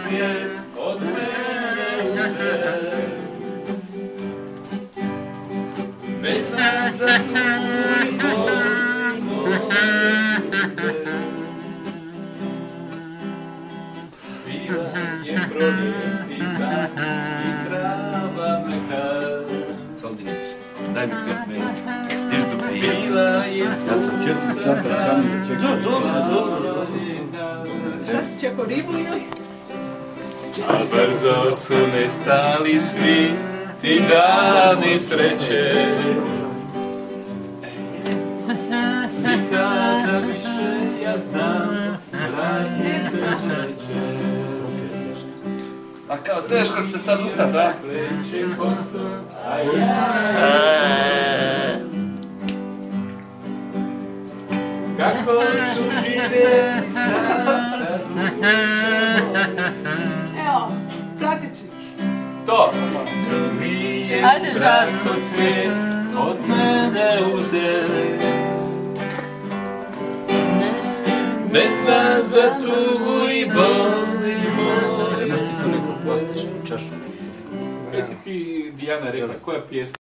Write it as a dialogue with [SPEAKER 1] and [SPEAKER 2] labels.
[SPEAKER 1] svijet od mene uze. Ne znam za tvoj bol i moje suze. Bila je proljetica i trava meka.
[SPEAKER 2] Saldinić, daj mi 5 minuta. Tiš do prije.
[SPEAKER 1] Bila je
[SPEAKER 3] Ja sam 4 sata čanim čekao.
[SPEAKER 2] Dobro.
[SPEAKER 4] Šta si čekao, ribu ili?
[SPEAKER 1] A brzo su nestali svi ti dani sreće. Nikada više ja znam radnje se neće.
[SPEAKER 2] A kao teško će se sad ustat, a?
[SPEAKER 1] Pleće kosu, a ja kako ću živjeti sada dugo.
[SPEAKER 4] Evo, pratit ću.
[SPEAKER 1] To! Drugi je bratko svijet od mene uzeli. Ne zna za tugu i bol i moju
[SPEAKER 2] Neku plastičnu čašu.
[SPEAKER 1] Kaj si ti, Dijana, rekla, koja pjesma?